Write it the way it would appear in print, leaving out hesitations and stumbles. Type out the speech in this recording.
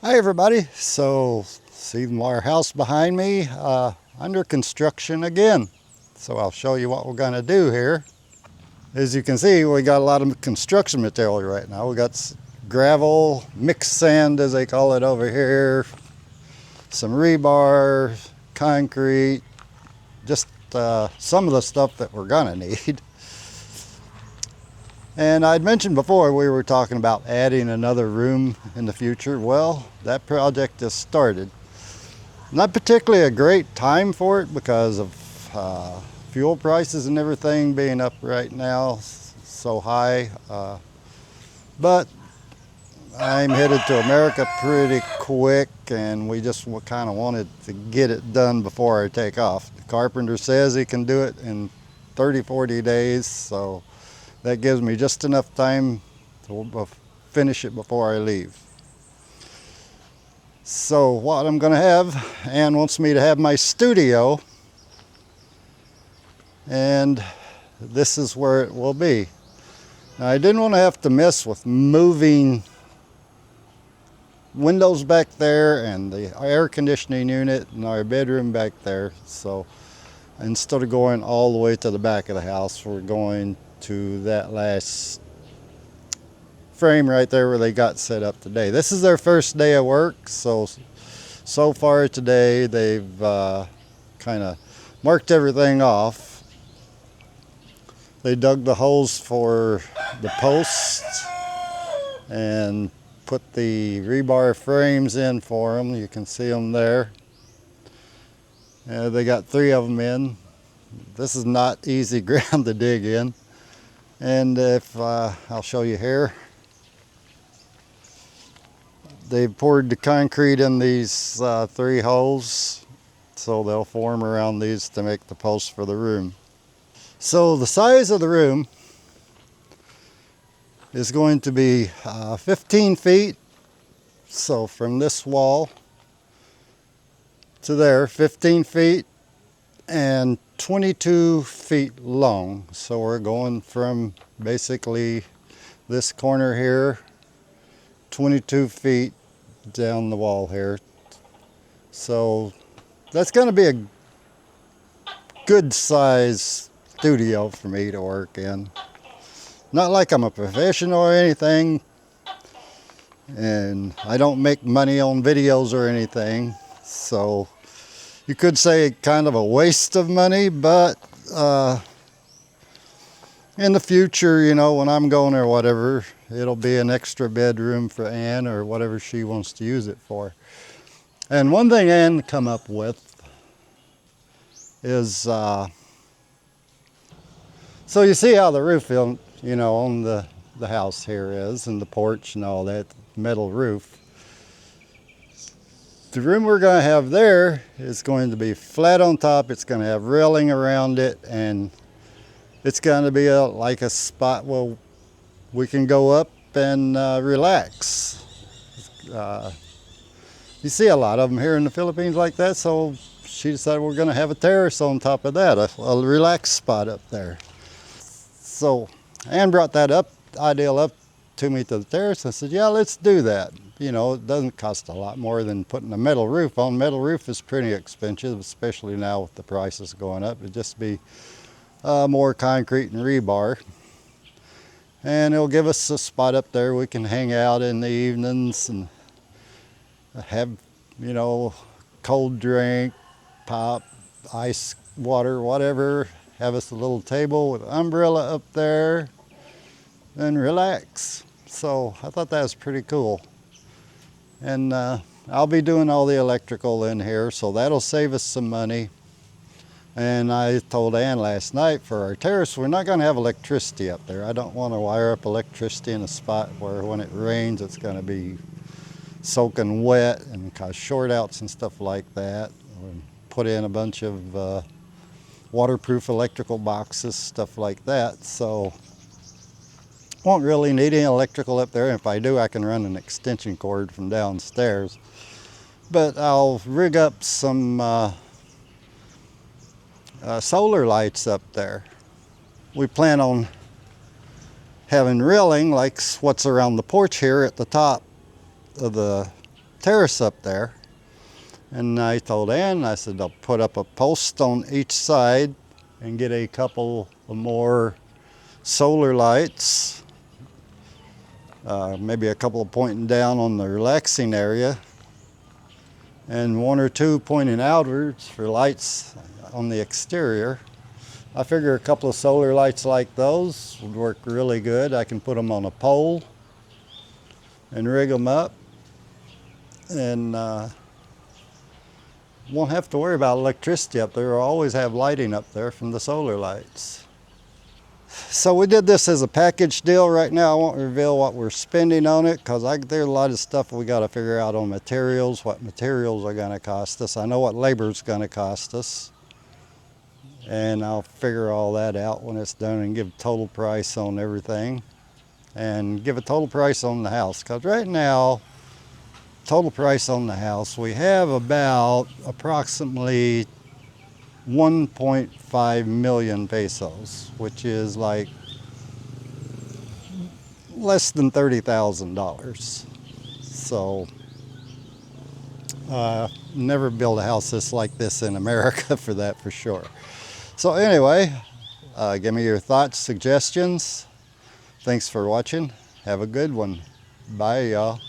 Hi everybody. So see our house behind me under construction again. So I'll show you what we're going to do here. As you can see, we got a lot of construction material right now. We got gravel, mixed sand as they call it over here, some rebar, concrete, just some of the stuff that we're going to need. And I'd mentioned before we were talking about adding another room in the future. Well, that project has started. Not particularly a great time for it because of fuel prices and everything being up right now so high. But I'm headed to America pretty quick, and we just kind of wanted to get it done before I take off. The carpenter says he can do it in 30-40 days, so that gives me just enough time to finish it before I leave. So what I'm going to have, Ann wants me to have my studio, and this is where it will be. Now, I didn't want to have to mess with moving windows back there and the air conditioning unit and our bedroom back there. So instead of going all the way to the back of the house, we're going to that last frame right there where they got set up today. This is their first day of work, so far today they've kind of marked everything off. They dug the holes for the posts and put the rebar frames in for them. You can see them there. They got 3 of them in. This is not easy ground to dig in. And if I'll show you here, they poured the concrete in these 3 holes, so they'll form around these to make the posts for the room. So the size of the room is going to be 15 feet. So from this wall to there, 15 feet, and 22 feet long. So we're going from basically this corner here, 22 feet down the wall here. So that's going to be a good size studio for me to work in. Not like I'm a professional or anything, and I don't make money on videos or anything, so you could say kind of a waste of money, but in the future, you know, when I'm going or whatever, it'll be an extra bedroom for Ann or whatever she wants to use it for. And one thing Ann come up with is, so you see how the roof, you know, on the house here is, and the porch and all that, metal roof. The room we're going to have there is going to be flat on top. It's going to have railing around it, and it's going to be like a spot where we can go up and relax. You see a lot of them here in the Philippines like that, so she decided we're going to have a terrace on top of that, a relaxed spot up there. So Ann brought that idea up to me to the terrace. I said, yeah, let's do that. You know, it doesn't cost a lot more than putting a metal roof on. Metal roof is pretty expensive, especially now with the prices going up. It'd just be more concrete and rebar. And it'll give us a spot up there we can hang out in the evenings and have, you know, cold drink, pop, ice water, whatever. Have us a little table with an umbrella up there and relax. So I thought that was pretty cool. And I'll be doing all the electrical in here, so that'll save us some money. And I told Ann last night for our terrace, we're not going to have electricity up there. I don't want to wire up electricity in a spot where when it rains it's going to be soaking wet and cause short outs and stuff like that. We'll put in a bunch of waterproof electrical boxes, stuff like that. So won't really need any electrical up there. If I do, I can run an extension cord from downstairs. But I'll rig up some solar lights up there. We plan on having railing like what's around the porch here at the top of the terrace up there. And I told Ann, I said, I'll put up a post on each side and get a couple of more solar lights, maybe a couple pointing down on the relaxing area, and one or two pointing outwards for lights on the exterior. I figure a couple of solar lights like those would work really good. I can put them on a pole and rig them up, and won't have to worry about electricity up there. We'll always have lighting up there from the solar lights. So we did this as a package deal. Right now I won't reveal what we're spending on it, because there's a lot of stuff we got to figure out on materials, what materials are going to cost us. I know what labor is going to cost us, and I'll figure all that out when it's done and give a total price on everything, and give a total price on the house. Because right now, total price on the house, we have about approximately 1.5 million pesos, which is like less than $30,000. So never build a house just like this in America for that, for sure. So anyway, give me your thoughts, suggestions. Thanks for watching. Have a good one. Bye, y'all.